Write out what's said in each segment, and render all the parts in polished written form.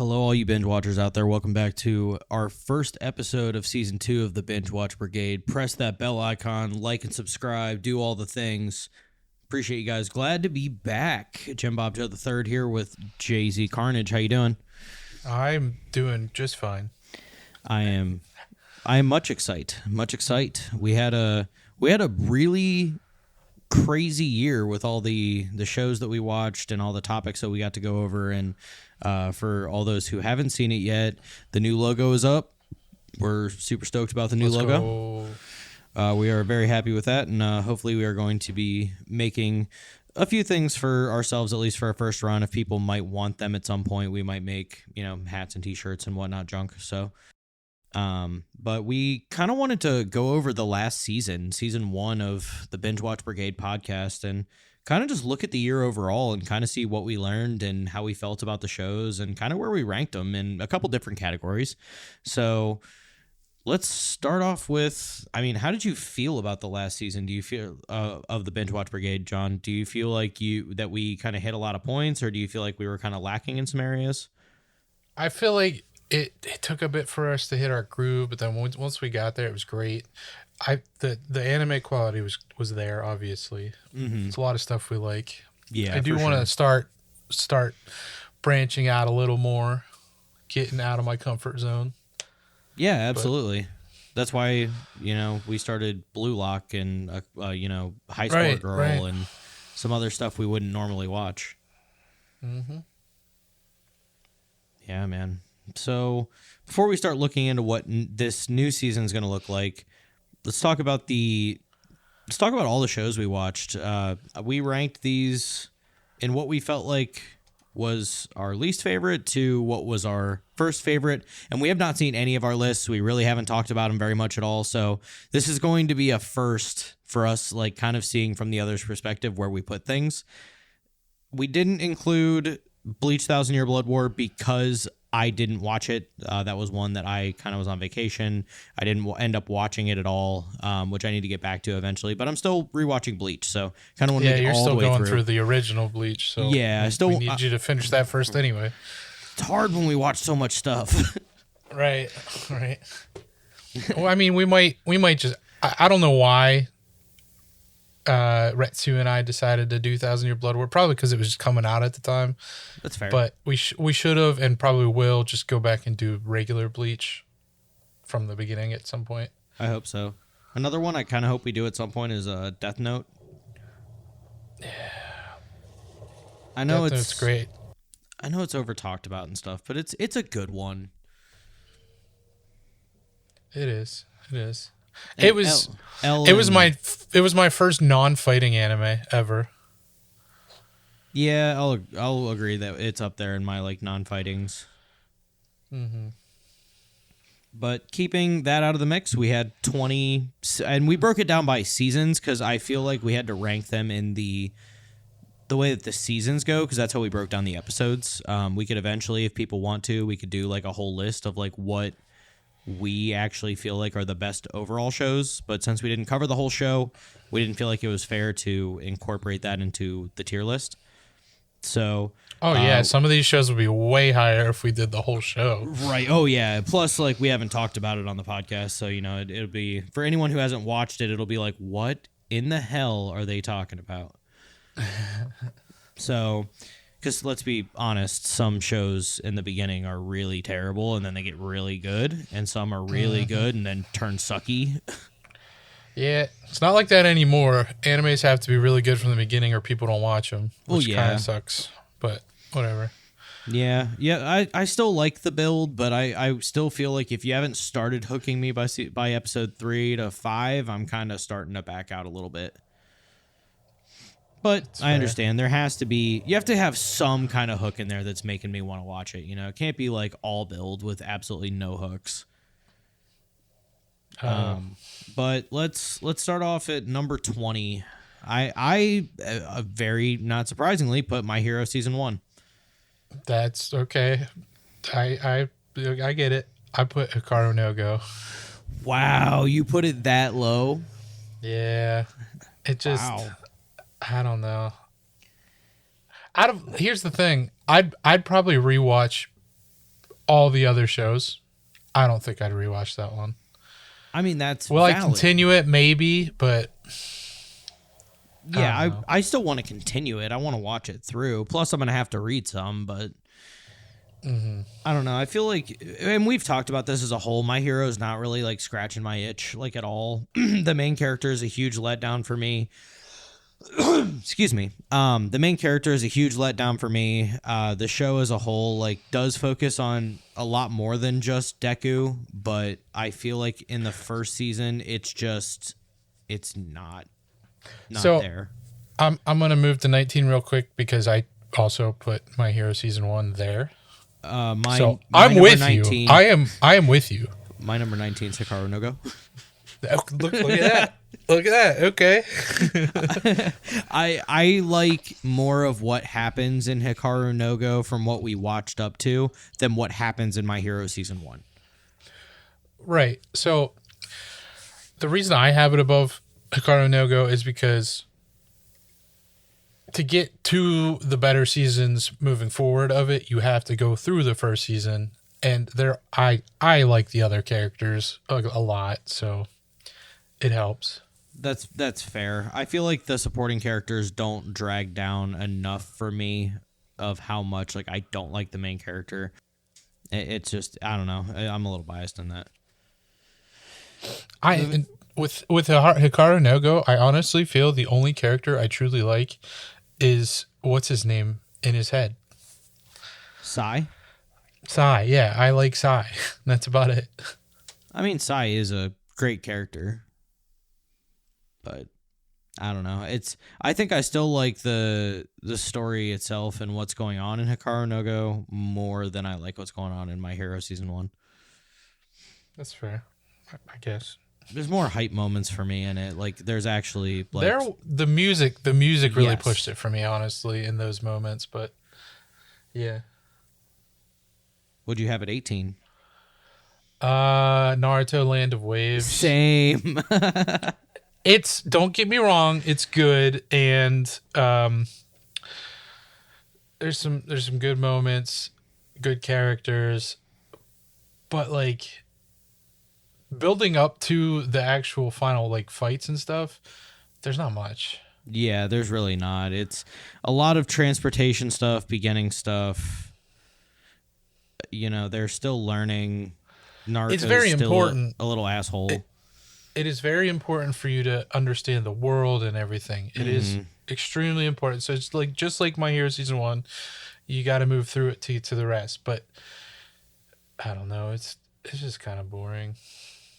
Hello, all you binge watchers out there. Welcome back to our first episode of Season 2 of the Bingewatch Brigade. Press that bell icon, like and subscribe, do all the things. Appreciate you guys. Glad to be back. Jim Bob Joe III here with Jay-Z Carnage. How you doing? I'm doing just fine. I am much excited. We had a really crazy year with all the shows that we watched and all the topics that we got to go over. And for all those who haven't seen it yet, the new logo is up. We're super stoked about the new logo. We are very happy with that, and hopefully we are going to be making a few things for ourselves, at least for our first run. If people might want them at some point, we might make, hats and t-shirts and whatnot junk. So, but we kind of wanted to go over the last season 1 of the Bingewatch Brigade podcast, and kind of just look at the year overall and kind of see what we learned and how we felt about the shows and kind of where we ranked them in a couple different categories. So let's start off with, how did you feel about the last season? Do you feel of the Bingewatch Brigade, John? Do you feel like that we kind of hit a lot of points, or do you feel like we were kind of lacking in some areas? I feel like it took a bit for us to hit our groove, but then once we got there, it was great. The anime quality was there, obviously. Mm-hmm. It's a lot of stuff we like. Yeah, I do want to start branching out a little more, getting out of my comfort zone. Yeah, absolutely. That's why, we started Blue Lock and, High Score Girl and some other stuff we wouldn't normally watch. Mm-hmm. Yeah, man. So before we start looking into what this new season is going to look like, let's talk about all the shows we watched. We ranked these in what we felt like was our least favorite to what was our first favorite, and we have not seen any of our lists. We really haven't talked about them very much at all, so this is going to be a first for us, like kind of seeing from the other's perspective where we put things. We didn't include Bleach 1,000 Year Blood War because I didn't watch it. That was one that I kind of was on vacation. I didn't end up watching it at all, which I need to get back to eventually. But I'm still rewatching Bleach, so kind of want to make it all the way through. Yeah, you're still going through the original Bleach, so yeah, we need you to finish that first anyway. It's hard when we watch so much stuff. Right. Well, we might just. I don't know why. Retsu and I decided to do 1,000 Year Blood War, probably because it was just coming out at the time. That's fair. But we should have, and probably will, just go back and do regular Bleach from the beginning at some point. I hope so. Another one I kind of hope we do at some point is Death Note. Yeah. I know Death Note's great. I know it's over talked about and stuff, but it's a good one. It is. And it was my first non-fighting anime ever. Yeah, I'll agree that it's up there in my non-fightings. Mm-hmm. But keeping that out of the mix, we had 20, and we broke it down by seasons because I feel like we had to rank them in the way that the seasons go, because that's how we broke down the episodes. We could eventually, if people want to, we could do a whole list of what we actually feel like are the best overall shows, but since we didn't cover the whole show, we didn't feel like it was fair to incorporate that into the tier list. So some of these shows would be way higher if we did the whole show. Right. Oh yeah. Plus we haven't talked about it on the podcast, so it'll be, for anyone who hasn't watched it, it'll be like, what in the hell are they talking about? So, because let's be honest, some shows in the beginning are really terrible and then they get really good, and some are really good and then turn sucky. Yeah, it's not like that anymore. Animes have to be really good from the beginning or people don't watch them, which kind of sucks, but whatever. Yeah, I still like the build, but I still feel like if you haven't started hooking me by episode 3 to 5, I'm kind of starting to back out a little bit. But I understand you have to have some kind of hook in there that's making me want to watch it. It can't be all build with absolutely no hooks. But let's start off at number 20. I very not surprisingly put My Hero Season 1. That's okay. I get it. I put Hikaru no Go. Wow, you put it that low? Yeah. It just I don't know. Here's the thing. I'd probably rewatch all the other shows, I don't think I'd rewatch that one. I mean, that's Will I valid. continue it? Maybe, but Yeah, I still want to continue it. I want to watch it through. Plus, I'm going to have to read some, but I don't know. I feel like, and we've talked about this as a whole, My Hero is not really like scratching my itch like at all. The main character is a huge letdown for me. Excuse me. The main character is a huge letdown for me. The show as a whole like does focus on a lot more than just Deku, but I feel like in the first season it's not there. I'm gonna move to 19 real quick because I also put My Hero season 1 there. My I'm with 19, you. I am with you. My number 19 is Hikaru no Go. Look at that. Look at that. Okay. I like more of what happens in Hikaru no Go from what we watched up to than what happens in My Hero season 1. Right. So the reason I have it above Hikaru no Go is because to get to the better seasons moving forward of it, you have to go through the first season, and I like the other characters a lot, so it helps. That's fair. I feel like the supporting characters don't drag down enough for me of how much like I don't like the main character. It's just I don't know. I'm a little biased in that. With Hikaru no Go, I honestly feel the only character I truly like is what's his name in his head. Sai? Sai, yeah, I like Sai. That's about it. I mean, Sai is a great character, but I don't know. I think I still like the story itself and what's going on in Hikaru no Go more than I like what's going on in My Hero season 1. That's fair, I guess. There's more hype moments for me in it. Like there's actually like the music really Yes. pushed it for me, honestly, in those moments. But yeah, Would you have at 18? Naruto Land of Waves. Same. It's, don't get me wrong, it's good, and there's some good moments, good characters, but like building up to the actual final like fights and stuff, there's not much. Yeah, there's really not. It's a lot of transportation stuff, beginning stuff. You know, they're still learning. Naruto's It's very still important. a little asshole. It is very important for you to understand the world and everything. It is extremely important. So it's like just like My Hero season 1, you got to move through it to the rest. But I don't know. It's just kind of boring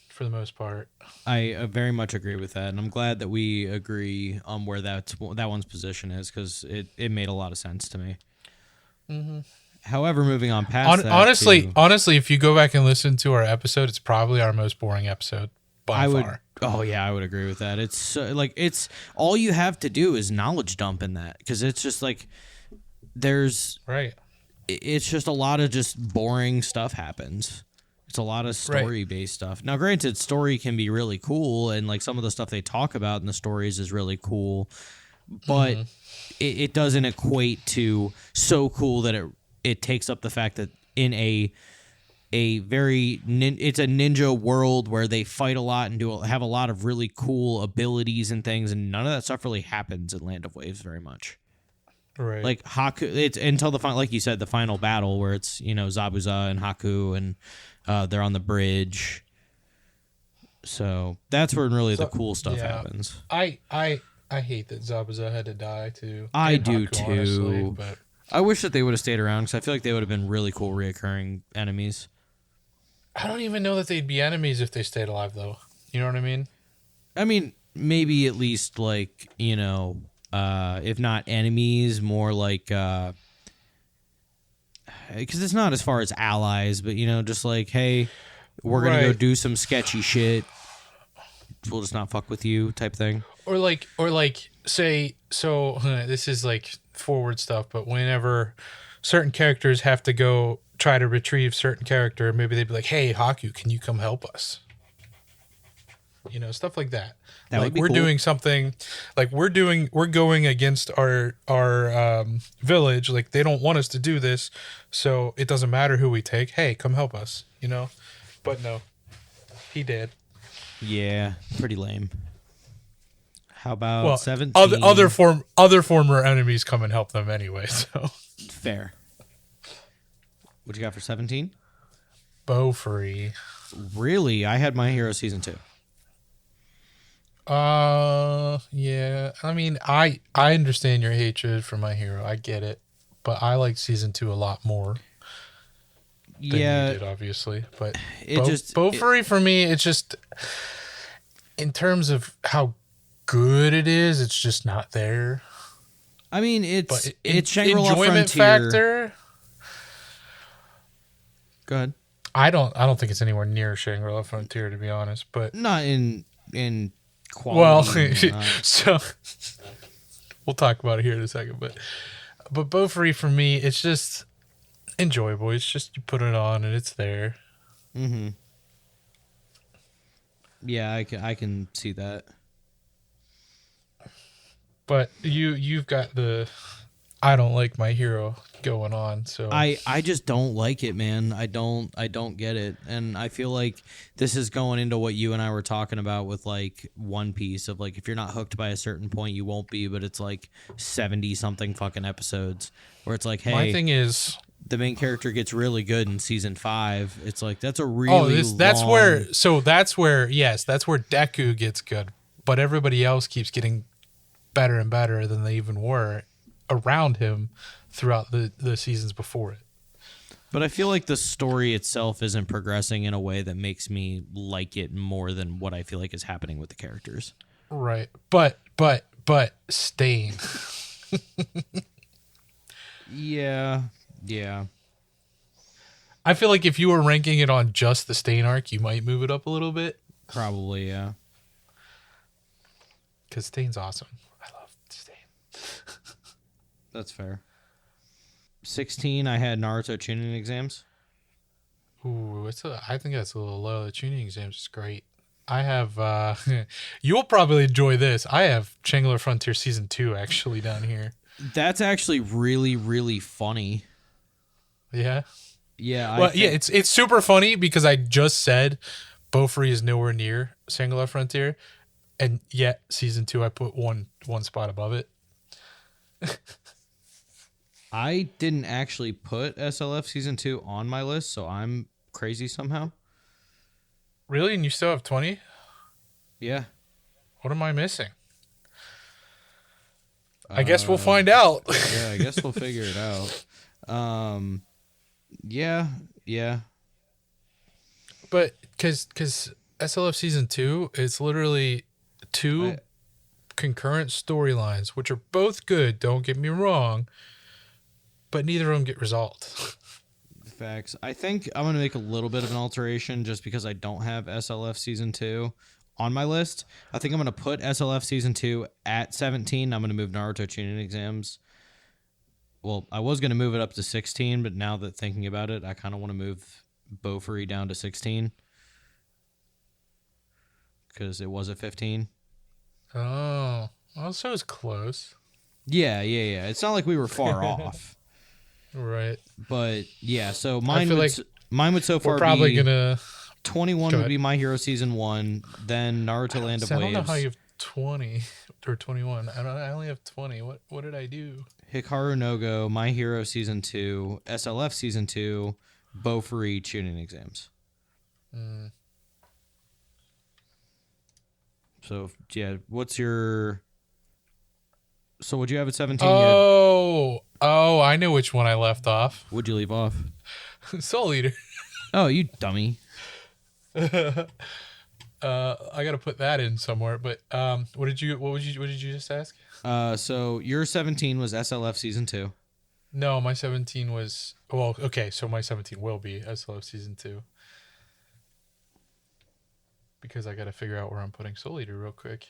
for the most part. I very much agree with that, and I'm glad that we agree on where that one's position is because it made a lot of sense to me. Mm-hmm. However, moving on past that, honestly, if you go back and listen to our episode, it's probably our most boring episode by far. Oh yeah, I would agree with that. It's like it's all you have to do is knowledge dump in that because it's just like there's right. It's just a lot of just boring stuff happens. It's a lot of story-based stuff. Now, granted, story can be really cool, and like some of the stuff they talk about in the stories is really cool, but it doesn't equate to so cool that it takes up the fact that in it's a ninja world where they fight a lot and have a lot of really cool abilities and things, and none of that stuff really happens in Land of Waves very much. Right. Like Haku, it's until the final, like you said, the final battle where it's Zabuza and Haku and they're on the bridge. So that's where really the cool stuff happens. I hate that Zabuza had to die too. I do Haku, too. honestly, but I wish that they would have stayed around because I feel like they would have been really cool reoccurring enemies. I don't even know that they'd be enemies if they stayed alive, though. You know what I mean? I mean, maybe at least like if not enemies, more like because it's not as far as allies, but just like, hey, we're gonna go do some sketchy shit. We'll just not fuck with you, type thing. Or like, say, so this is like forward stuff, but whenever certain characters have to go try to retrieve certain character, maybe they'd be like, hey, Haku, can you come help us? You know, stuff like that. That Like would be we're cool. doing something, like we're going against our village. Like they don't want us to do this, so it doesn't matter who we take. Hey, come help us. You know, but no, he did. Yeah, pretty lame. How about Well, 17? other former enemies come and help them anyway. So Fair. What you got for 17? bow free. Really? I had My Hero Season 2. Yeah. I mean, I understand your hatred for My Hero. I get it, but I like season 2 a lot more than Yeah, you did, obviously. But it just... bow free for me, it's just in terms of how good it is, it's just not there. I mean, But it's Shangri-La enjoyment Frontier. factor. Go ahead. I don't think it's anywhere near Shangri-La Frontier, to be honest. But Not in well, quality. so we'll talk about it here in a second. But bow free for me, it's just enjoyable. It's just you put it on and it's there. Mm-hmm. Yeah, I can see that. But you've got the I don't like My Hero going on. So I just don't like it, man. I don't get it. And I feel like this is going into what you and I were talking about with like One Piece of like if you're not hooked by a certain point, you won't be, but it's like 70 something fucking episodes where it's like, hey, my thing is the main character gets really good in season 5. It's like that's a really that's long... where Deku gets good, but everybody else keeps getting better and better than they even were around him throughout the seasons before it. But I feel like the story itself isn't progressing in a way that makes me like it more than what I feel like is happening with the characters. Right. But Stain. Yeah. I feel like if you were ranking it on just the Stain arc, you might move it up a little bit. Probably, yeah. Because Stain's awesome. I love Stain. That's fair. 16, I had Naruto tuning exams. Ooh, I think that's a little low. The tuning exams is great. I have, you'll probably enjoy this. I have Shangri-La Frontier Season 2 actually down here. That's actually really, really funny. Yeah? Yeah. Well, yeah, it's super funny because I just said Beaufrey is nowhere near Shangri-La Frontier, and yet Season 2 I put one spot above it. I didn't actually put SLF Season 2 on my list, so I'm crazy somehow. Really? And you still have 20? Yeah. What am I missing? I guess we'll find out. Yeah, I guess we'll figure it out. Yeah. But because SLF Season 2, it's literally two concurrent storylines, which are both good, don't get me wrong, but neither of them get resolved. Facts. I think I'm going to make a little bit of an alteration just because I don't have SLF Season 2 on my list. I think I'm going to put SLF Season 2 at 17. I'm going to move Naruto tuning exams. Well, I was going to move it up to 16, but now that thinking about it, I kind of want to move Beaufrey down to 16 because it was at 15. Oh, well, so it's close. Yeah. It's not like we were far off. Right. But yeah, so mine would so far we're probably be gonna 21 would be My Hero Season 1, then Naruto Land of Waves. I don't know how you have 20 or 21. I only have 20. What did I do? Hikaru no Go, My Hero Season 2, SLF Season 2, Beaufrey tuning exams. So, yeah, what's your... So, what'd you have at 17? Oh, I know which one I left off. What'd you leave off? Soul Eater. Oh, you dummy. I gotta put that in somewhere. But what did you just ask? So your 17 was SLF Season 2. No, my 17 was okay. So my 17 will be SLF Season 2 because I gotta figure out where I'm putting Soul Eater real quick.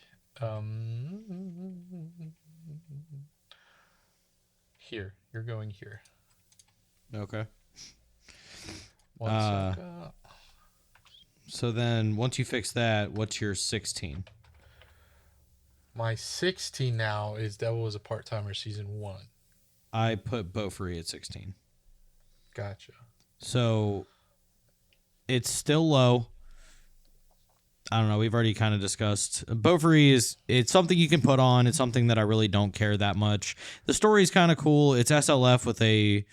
Here, you're going here. Okay. One sec. So then once you fix that, what's your 16? My 16 now is Devil is a Part-Timer Season 1. I put Beaufry at 16. Gotcha. So it's still low. I don't know. We've already kind of discussed. Beaufry it's something you can put on. It's something that I really don't care that much. The story's kind of cool. It's SLF with a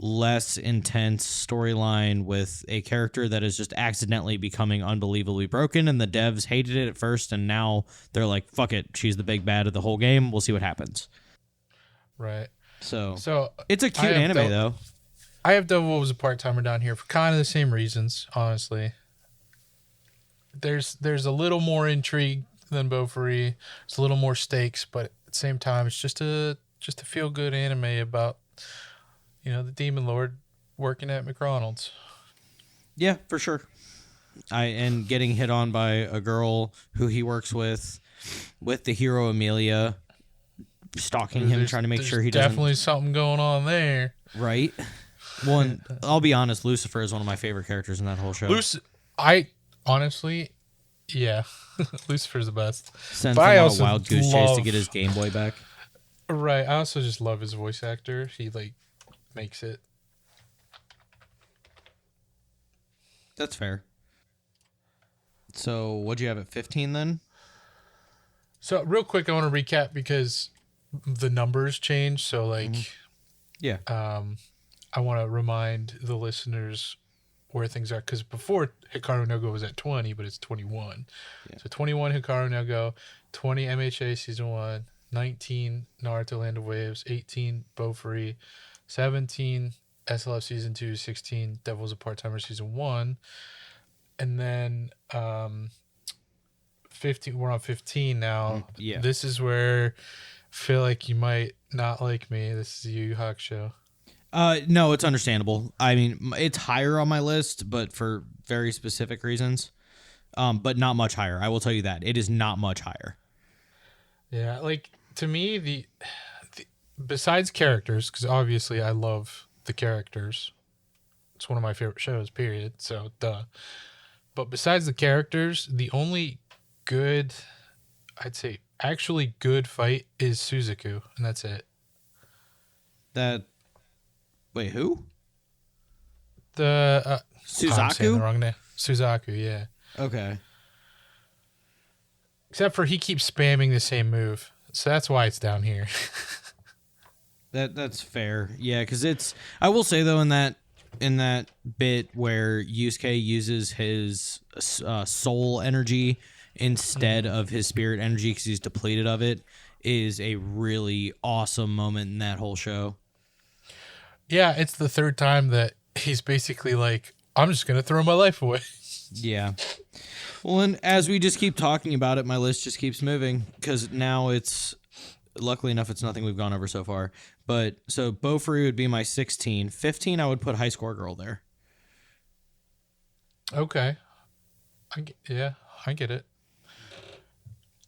less intense storyline with a character that is just accidentally becoming unbelievably broken, and the devs hated it at first, and now they're like, fuck it, she's the big bad of the whole game, we'll see what happens. Right. So it's a cute anime though. I have Devil was a Part-Timer down here for kind of the same reasons, honestly. There's a little more intrigue than Beaufry. It's a little more stakes, but at the same time it's just a feel good anime about the Demon Lord working at McDonald's. Yeah, for sure. And getting hit on by a girl who he works with the hero Amelia, stalking him, trying to make sure he doesn't. Definitely something going on there, right? Well, I'll be honest, Lucifer is one of my favorite characters in that whole show. I honestly, yeah, Lucifer's the best. Sends him on a wild goose chase to get his Game Boy back. Right. I also just love his voice actor. He makes it. That's fair. So what'd you have at 15 then? So real quick, I want to recap because the numbers change. So yeah. I want to remind the listeners where things are, because before Hikaru no Go was at 20, but it's 21. Yeah. So 21 Hikaru no Go, 20 MHA Season 1, 19 Naruto Land of Waves, 18 Beaufry, 17 SLF Season 2, 16 Devil's a Part-Timer Season 1, and then 15. We're on 15 now. Yeah. This is where I feel like you might not like me. This is Yu Yu Hakusho. No, it's understandable. I mean, it's higher on my list, but for very specific reasons. But not much higher. I will tell you that. It is not much higher. Yeah, to me, the besides characters, because obviously I love the characters. It's one of my favorite shows, period. So, duh. But besides the characters, the only good, I'd say, actually good fight is Suzaku, and that's it. Wait, who? The Suzaku? I'm saying the wrong name. Suzaku, yeah. Okay. Except for he keeps spamming the same move, so that's why it's down here. That's fair. Yeah, because I will say though, in that bit where Yusuke uses his soul energy instead of his spirit energy because he's depleted of it, is a really awesome moment in that whole show. Yeah, it's the third time that he's basically like, I'm just going to throw my life away. Yeah. Well, and as we just keep talking about it, my list just keeps moving because now luckily enough, it's nothing we've gone over so far. But so Beaufry would be my 16. 15, I would put High Score Girl there. Okay. I get it.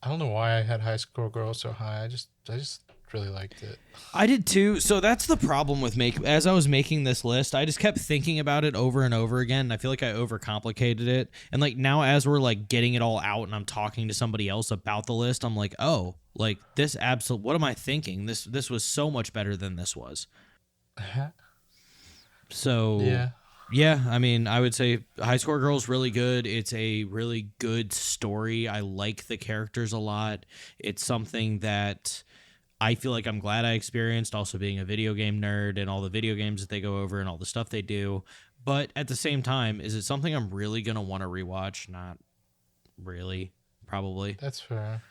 I don't know why I had High Score Girl so high. I just really liked it. I did too. So that's the problem with as I was making this list, I just kept thinking about it over and over again. I feel like I overcomplicated it. And now as we're getting it all out and I'm talking to somebody else about the list, I'm like, oh, this what am I thinking? This was so much better than this was. So yeah, I mean, I would say High Score Girl is really good. It's a really good story. I like the characters a lot. It's something that I feel like I'm glad I experienced, also being a video game nerd and all the video games that they go over and all the stuff they do. But at the same time, is it something I'm really going to want to rewatch? Not really, probably. That's fair.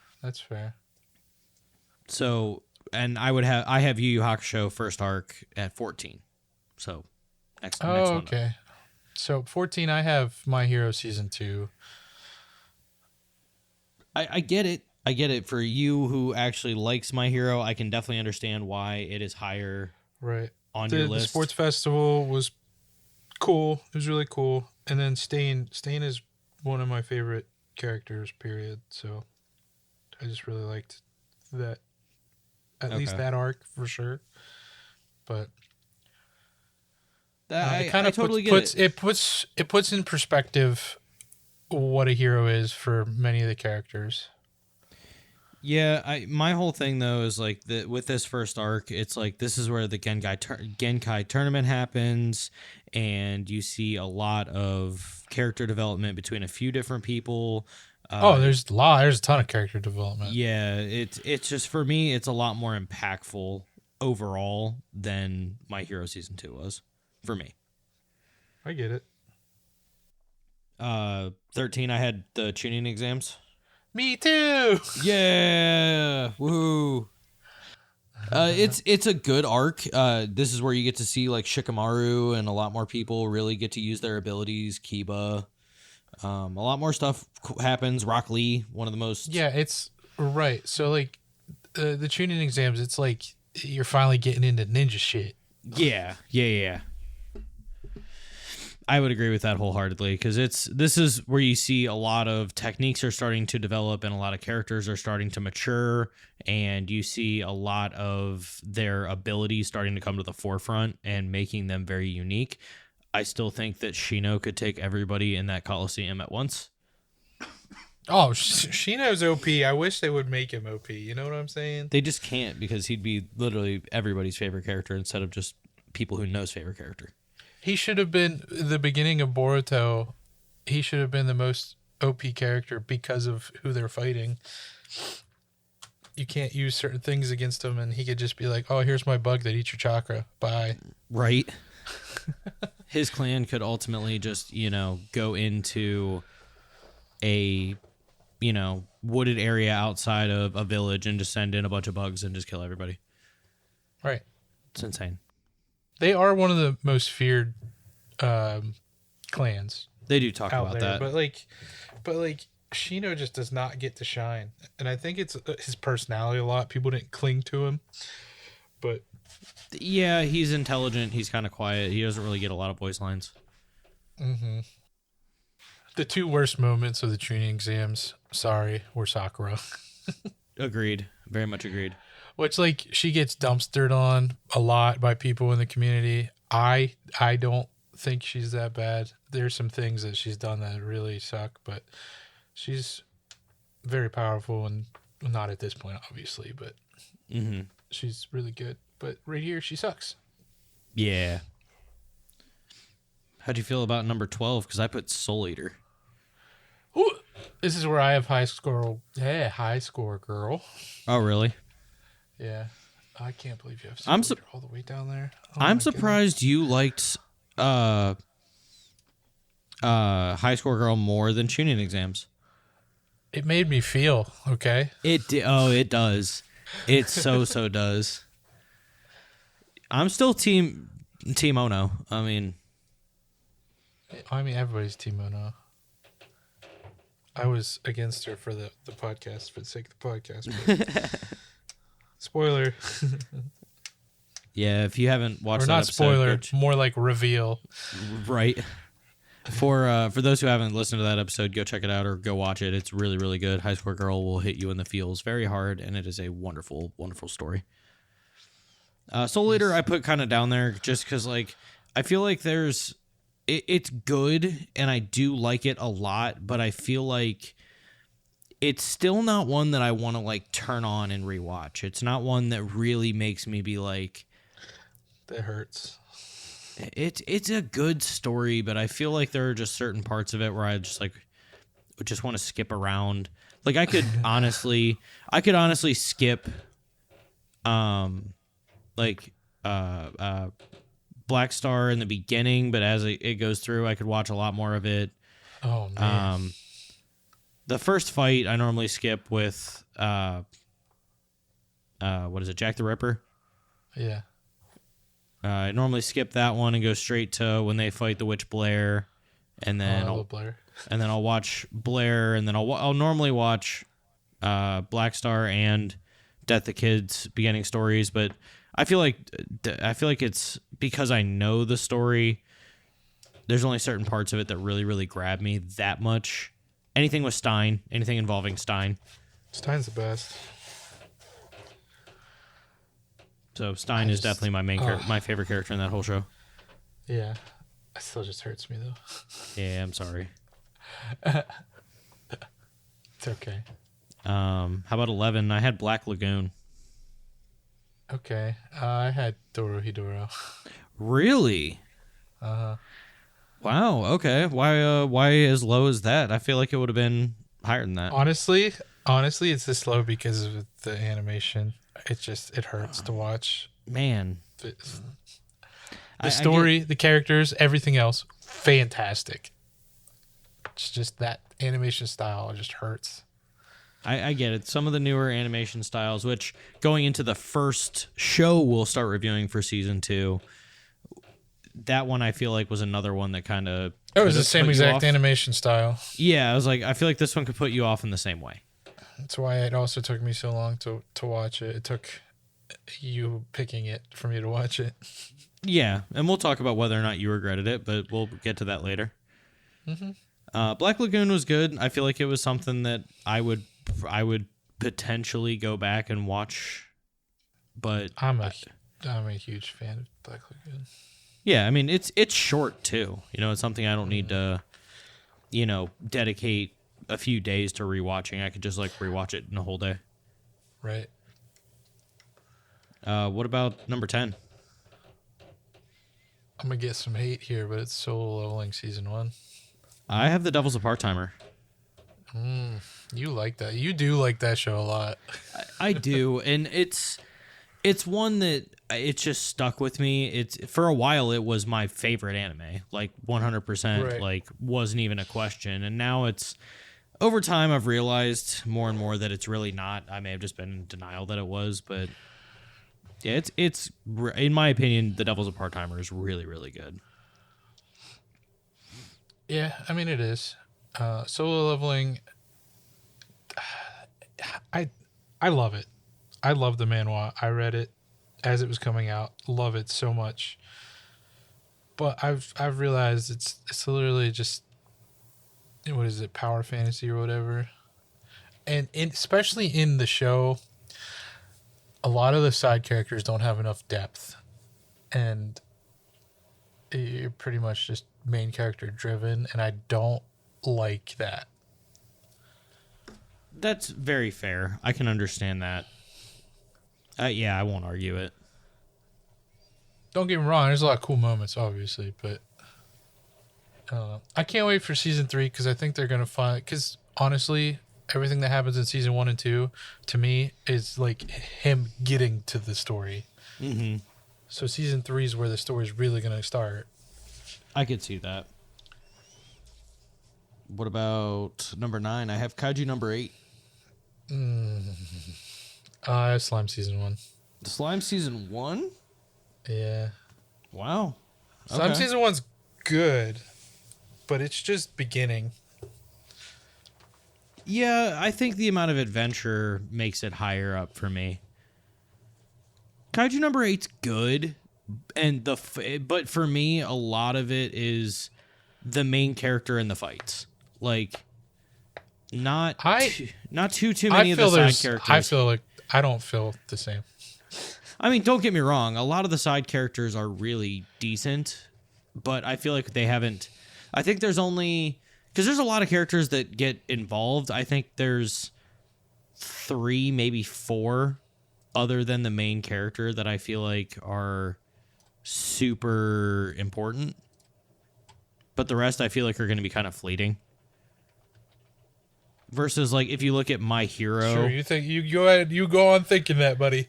So, and I have Yu Yu Hakusho first arc at 14. So, next one. Okay. So, 14, I have My Hero Season 2. I get it. I get it. For you who actually likes My Hero, I can definitely understand why it is higher on your list. The sports festival was cool. It was really cool. And then Stain is one of my favorite characters, period. So I just really liked that. At least that arc for sure. But I totally get it. It puts in perspective what a hero is for many of the characters. Yeah, my whole thing though is like with this first arc, it's like this is where the Genkai tournament happens, and you see a lot of character development between a few different people. There's a ton of character development. Yeah, it's just for me, it's a lot more impactful overall than My Hero Season 2 was for me. I get it. 13, I had the tuning exams. Me too. Yeah, woohoo! It's a good arc. This is where you get to see like Shikamaru and a lot more people really get to use their abilities. Kiba, a lot more stuff happens. Rock Lee, one of the most. Yeah, it's right. So like the tuning exams, it's like you're finally getting into ninja shit. Yeah. I would agree with that wholeheartedly because this is where you see a lot of techniques are starting to develop and a lot of characters are starting to mature, and you see a lot of their abilities starting to come to the forefront and making them very unique. I still think that Shino could take everybody in that Coliseum at once. Oh, Shino's OP. I wish they would make him OP. You know what I'm saying? They just can't because he'd be literally everybody's favorite character instead of just people who knows favorite character. He should have been the beginning of Boruto. He should have been the most OP character because of who they're fighting. You can't use certain things against him, and he could just be like, "Oh, here's my bug that eats your chakra. Bye." Right. His clan could ultimately just, go into a, wooded area outside of a village and just send in a bunch of bugs and just kill everybody. Right. It's insane. They are one of the most feared clans. They do talk about there, that. But like Shino just does not get to shine. And I think it's his personality a lot. People didn't cling to him. But yeah, he's intelligent. He's kind of quiet. He doesn't really get a lot of voice lines. Mm-hmm. The two worst moments of the training exams, were Sakura. Agreed. Very much agreed. Which, like, she gets dumpstered on a lot by people in the community. I don't think she's that bad. There's some things that she's done that really suck, but she's very powerful and not at this point, obviously, but she's really good. But right here, she sucks. Yeah. How'd you feel about number 12? Because I put Soul Eater. Ooh, this is where I have high score. Yeah, high score girl. Oh, really? Yeah. I can't believe you have Soul Eater all the way down there. Oh, I'm surprised you liked high score girl more than tuning exams. It made me feel okay. It does. It so does. I'm still team Ono. I mean, everybody's team Ono. I was against her for the podcast, for the sake of the podcast. But spoiler. Yeah, if you haven't watched or that not episode, spoiler, more like reveal. Right. For those who haven't listened to that episode, go check it out or go watch it. It's really, really good. High Score Girl will hit you in the feels very hard, and it is a wonderful, wonderful story. Soul Eater, I put kind of down there just because, like, I feel like it's good, and I do like it a lot, but I feel like it's still not one that I want to, like, turn on and rewatch. It's not one that really makes me be like... That hurts. It's a good story, but I feel like there are just certain parts of it where I just want to skip around. Like I could honestly skip Black Star in the beginning, but as it goes through, I could watch a lot more of it. Oh man. The first fight I normally skip with what is it, Jack the Ripper? Yeah. I normally skip that one and go straight to when they fight the Witch Blair, and then Blair. And then I'll watch Blair, and then I'll normally watch Black Star and Death the Kid's beginning stories. But I feel like it's because I know the story. There's only certain parts of it that really, really grab me that much. Anything with Stein, anything involving Stein. Stein's the best. So Stein is definitely my favorite character in that whole show. Yeah. It still just hurts me, though. Yeah, I'm sorry. It's okay. How about 11? I had Black Lagoon. Okay. I had Dorohedoro. Really? Uh-huh. Wow. Okay. Why as low as that? I feel like it would have been higher than that. Honestly, it's this low because of the animation. It hurts to watch. Man. The story, the characters, everything else, fantastic. It's just that animation style just hurts. I get it. Some of the newer animation styles, which going into the first show we'll start reviewing for season 2, that one I feel like was another one that kind of... It was the same exact animation style. Yeah, I was like, I feel like this one could put you off in the same way. That's why it also took me so long to watch it. It took you picking it for me to watch it. Yeah, and we'll talk about whether or not you regretted it, but we'll get to that later. Mm-hmm. Black Lagoon was good. I feel like it was something that I would potentially go back and watch, but I'm a huge fan of Black Lagoon. Yeah, I mean it's short too. You know, it's something I don't need to, dedicate a few days to rewatching. I could just like rewatch it in a whole day. Right. What about number 10? I'm gonna get some hate here, but it's Solo Leveling season 1. I have The Devil's a Part-Timer. You like that? You do like that show a lot. I do, and it's one that it just stuck with me. It's for a while it was my favorite anime, like 100%, Right. like wasn't even a question. And now it's over time I've realized more and more that it's really not. I may have just been in denial that it was, but yeah, it's in my opinion, The Devil's a Part-Timer is really, really good. Yeah, I mean it is. Solo Leveling. I love it. I love the manhwa. I read it as it was coming out. Love it so much. But I've realized it's literally just, what is it, power fantasy or whatever. And especially in the show, a lot of the side characters don't have enough depth, and you're pretty much just main character driven, and I don't like that. That's very fair. I can understand that. Yeah, I won't argue it. Don't get me wrong, there's a lot of cool moments, obviously, but I can't wait for season 3 because I think they're gonna find. Because honestly, everything that happens in season 1 and 2 to me is like him getting to the story. Mm-hmm. So season 3 is where the story is really gonna start. I could see that. What about number 9? I have Kaiju number 8. I have Slime season 1. The Slime season 1? Yeah. Wow. Slime season 1's good, but it's just beginning. Yeah, I think the amount of adventure makes it higher up for me. Kaiju number 8's good, and but for me, a lot of it is the main character in the fights. Like, not too many of the side characters. I feel like I don't feel the same. I mean, don't get me wrong. A lot of the side characters are really decent, but I feel like they haven't. I think there's only, because there's a lot of characters that get involved. I think there's 3, maybe 4, other than the main character that I feel like are super important. But the rest I feel like are going to be kind of fleeting. Versus, like, if you look at My Hero. Sure, you think you go ahead, you go on thinking that, buddy.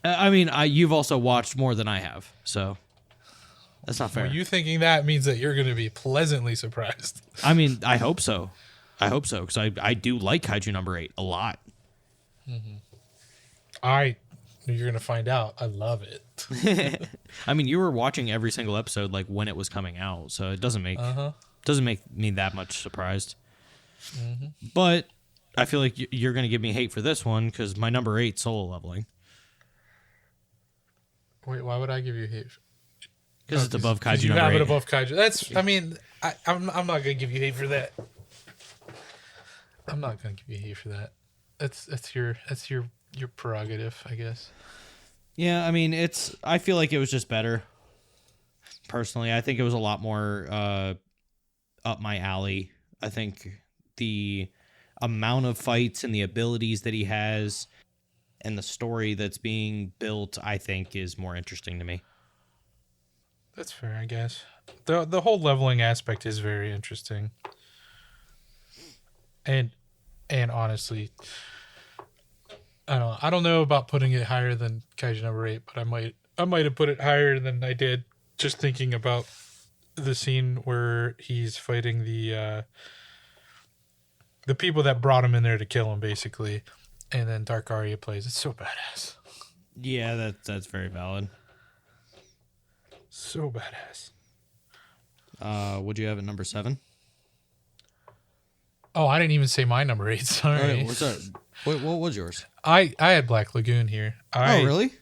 I mean, you've also watched more than I have, so that's not fair. Well, you thinking that means that you're going to be pleasantly surprised. I mean, I hope so. I hope so, because I do like Kaiju number 8 a lot. Mm-hmm. You're going to find out. I love it. I mean, you were watching every single episode like when it was coming out, so it doesn't make me that much surprised. Mm-hmm. But I feel like you're going to give me hate for this one because my number 8 Solo Leveling. Wait, why would I give you hate? Because it's above Kaiju you number 8. You have it above Kaiju. That's. I mean, I'm not going to give you hate for that. I'm not going to give you hate for that. That's your prerogative, I guess. Yeah, I mean, I feel like it was just better. Personally, I think it was a lot more up my alley. I think the amount of fights and the abilities that he has and the story that's being built, I think, is more interesting to me. That's fair, I guess. The whole leveling aspect is very interesting. And honestly, I don't know about putting it higher than Kaiju number 8, but I might have put it higher than I did just thinking about the scene where he's fighting the people that brought him in there to kill him, basically, and then Dark Arya plays. It's so badass. Yeah, that's very valid. So badass. Would you have it number 7? Oh, I didn't even say my number 8. Sorry. All right, what's that? What was yours? I had Black Lagoon here. Oh, really?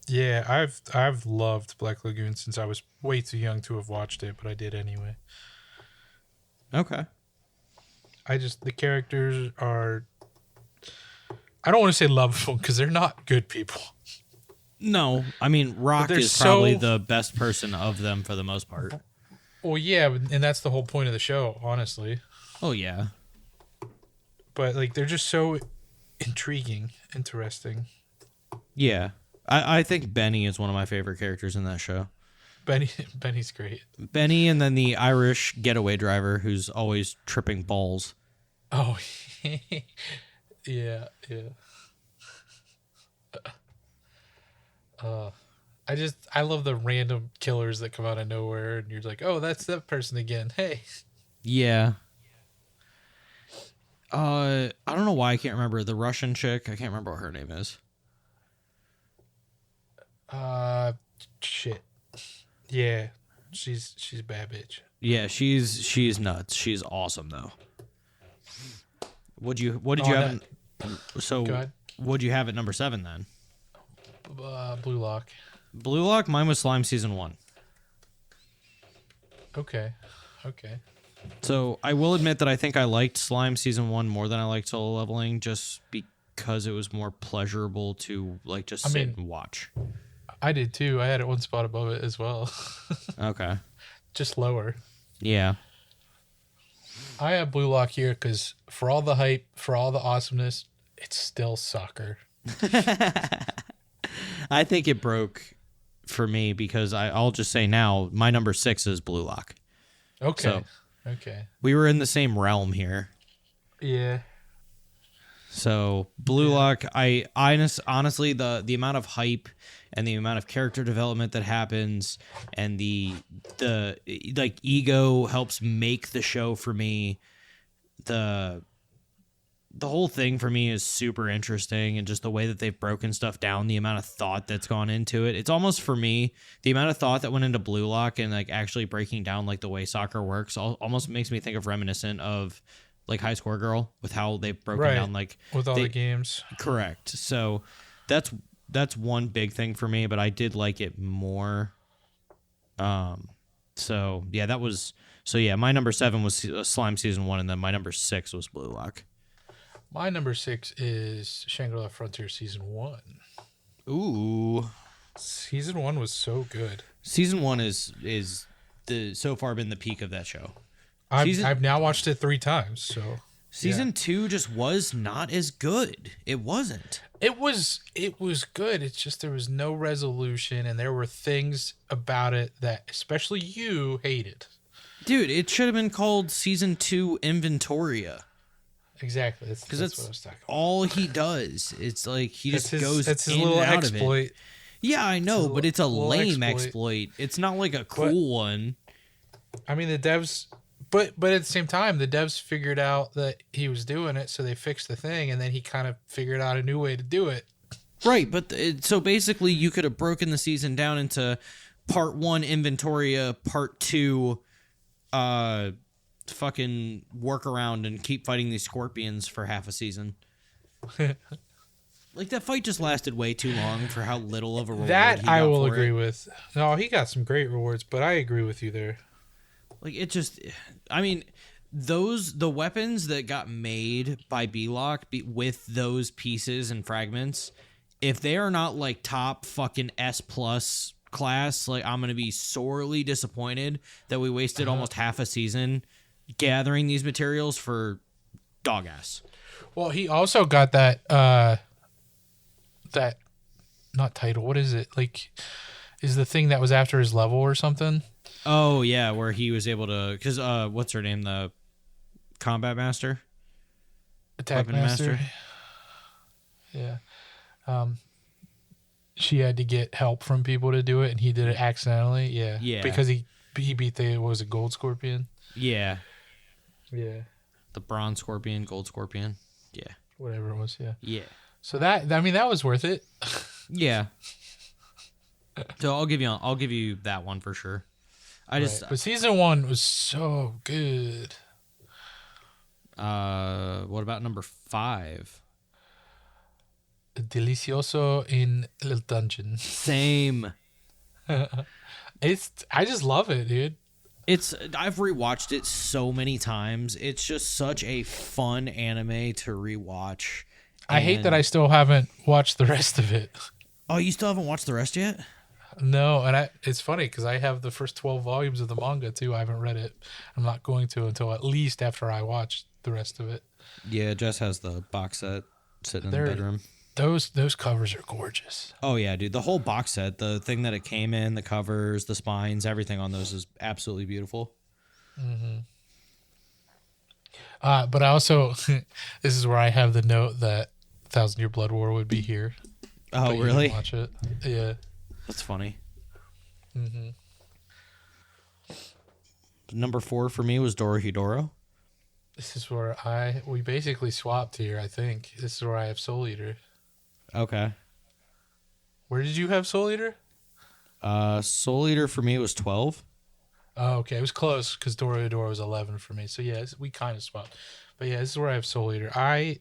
Yeah, I've loved Black Lagoon since I was way too young to have watched it, but I did anyway. Okay. The characters are, I don't want to say lovable because they're not good people. No, I mean, Rock is probably the best person of them for the most part. Well, yeah, and that's the whole point of the show, honestly. Oh, yeah. But, like, they're just so intriguing, interesting. Yeah. I think Benny is one of my favorite characters in that show. Benny's great. Benny, and then the Irish getaway driver who's always tripping balls. Oh, yeah. I love the random killers that come out of nowhere, and you're like, oh, that's that person again. Hey. Yeah. I don't know why I can't remember the Russian chick. I can't remember what her name is. Shit. Yeah, she's a bad bitch. Yeah, she's nuts. She's awesome though. What did you have? What'd you have at number 7 then? Blue Lock. Blue Lock. Mine was Slime season 1. Okay. So I will admit that I think I liked Slime season 1 more than I liked Solo Leveling, just because it was more pleasurable to like just sit and watch. I did too. I had it one spot above it as well. Okay. Just lower. Yeah. I have Blue Lock here because for all the hype, for all the awesomeness, it's still soccer. I think it broke for me because I'll just say now, my number 6 is Blue Lock. Okay. So we were in the same realm here. Yeah. So Blue Lock, I honestly the amount of hype and the amount of character development that happens and the like ego helps make the show for me. The whole thing for me is super interesting, and just the way that they've broken stuff down, the amount of thought that's gone into it. It's almost for me, the amount of thought that went into Blue Lock and like actually breaking down like the way soccer works almost makes me think of reminiscent of like High Score Girl with how they've broken down like with all the games. Correct. So that's one big thing for me, but I did like it more. So yeah, my number 7 was Slime season 1, and then my number 6 was Blue Lock. My number 6 is Shangri-La Frontier season 1. Ooh, season 1 was so good. Season 1 is so far been the peak of that show. I've now watched it 3 times. So season 2 just was not as good. It wasn't. It was good. It's just there was no resolution, and there were things about it that especially you hated. Dude, it should have been called season 2 Inventoria. Exactly, because that's what I was talking about. All he does. It's like he just goes that's his in little and out exploit. of it. Yeah, I know, but it's a lame exploit. It's not like a cool one. I mean, the devs, but at the same time, the devs figured out that he was doing it, so they fixed the thing, and then he kind of figured out a new way to do it. Right, but so basically, you could have broken the season down into part 1 Inventoria, part 2, fucking work around and keep fighting these scorpions for half a season. Like that fight just lasted way too long for how little of a reward that he got I will for agree it. with. No, he got some great rewards, but I agree with you there. Like it just, I mean, the weapons that got made by B-Lock with those pieces and fragments, if they are not like top fucking S+ class, like I'm gonna be sorely disappointed that we wasted almost half a season gathering these materials for dog ass. Well, he also got that that not title. What is it? Like, is the thing that was after his level or something? Oh yeah, where he was able to, because what's her name, the combat master, Attack weapon master. Yeah. She had to get help from people to do it, and he did it accidentally. Yeah. Yeah. Because he beat the was it Gold Scorpion? Yeah, Yeah. the bronze scorpion, gold scorpion. Yeah, Whatever it was. Yeah. yeah, So that was worth it. yeah. So I'll give you that one for sure. But season 1 was so good. What about number 5? Delicioso in El Dungeon. Same. I just love it, dude. I've rewatched it so many times. It's just such a fun anime to rewatch. I hate that I still haven't watched the rest of it. Oh, you still haven't watched the rest yet? No, and it's funny because I have the first 12 volumes of the manga too. I haven't read it. I'm not going to until at least after I watch the rest of it. Yeah, Jess has the box set sitting in the bedroom. Those covers are gorgeous. Oh yeah, dude. The whole box set, the thing that it came in, the covers, the spines, everything on those is absolutely beautiful. Mm-hmm. But I also, this is where I have the note that 1,000 Year Blood War would be here. Oh, really? Watch it. Yeah. That's funny. Mm-hmm. Number 4 for me was Dorohedoro. This is where we basically swapped here, I think. This is where I have Soul Eater. Okay. Where did you have Soul Eater? Soul Eater for me was 12. Oh, okay. It was close because Dorohedoro was 11 for me. So, yeah, we kind of swapped. But, yeah, this is where I have Soul Eater. I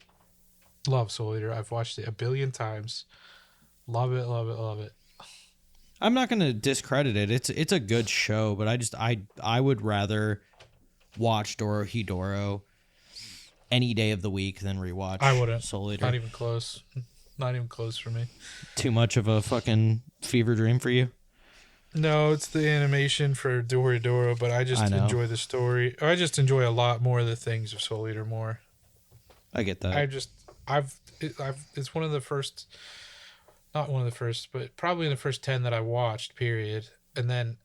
love Soul Eater. I've watched it a billion times. Love it, love it, love it. I'm not going to discredit it. It's a good show, but I would rather watch Dorohedoro any day of the week than rewatch I wouldn't. Soul Eater. Not even close. Not even close for me. Too much of a fucking fever dream for you? No, it's the animation for Dorohedoro, but I just enjoy the story. I just enjoy a lot more of the things of Soul Eater more. I get that. It's one of the first, not one of the first, but probably in the first 10 that I watched, period. And then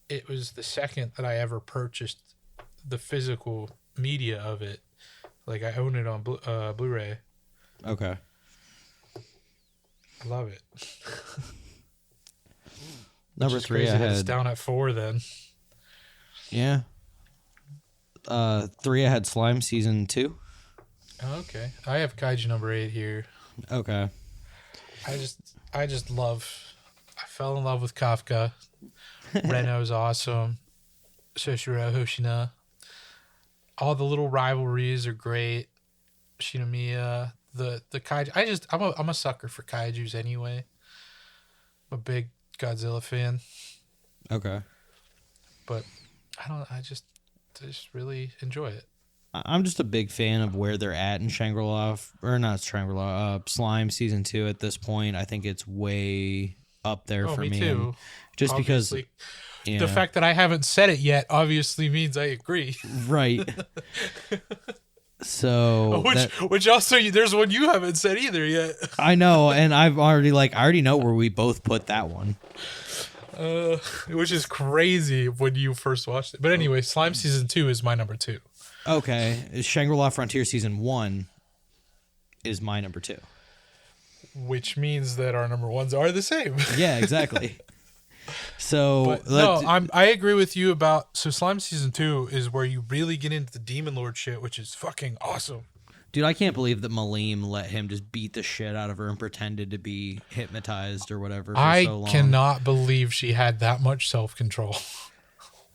it was the second that I ever purchased the physical media of it. Like, I own it on Blu-ray. Okay. I love it. Number 3, I had... It's down at 4 then. Yeah. 3, I had Slime Season 2. Oh, okay. I have Kaiju number 8 here. Okay. I just love... I fell in love with Kafka. Reno's awesome. Shoshiro Hoshina. All the little rivalries are great. Shinomiya, the kaiju. I'm a sucker for kaijus anyway. I'm a big Godzilla fan. Okay. But I just really enjoy it. I'm just a big fan of where they're at in Shangri-La, or not Shangri-La, Slime Season 2 at this point. I think it's way up there for me. Me too. Just obviously, because... Yeah. The fact that I haven't said it yet obviously means I agree. Right. So... Which also, there's one you haven't said either yet. I know, and I already know where we both put that one. Which is crazy when you first watched it. But anyway, Slime Season 2 is my number 2. Okay. Shangri-La Frontier Season 1 is my number 2. Which means that our number 1s are the same. Yeah, exactly. So... I agree with you about... So Slime Season 2 is where you really get into the Demon Lord shit, which is fucking awesome. Dude, I can't believe that Malim let him just beat the shit out of her and pretended to be hypnotized or whatever for so long. I cannot believe she had that much self-control.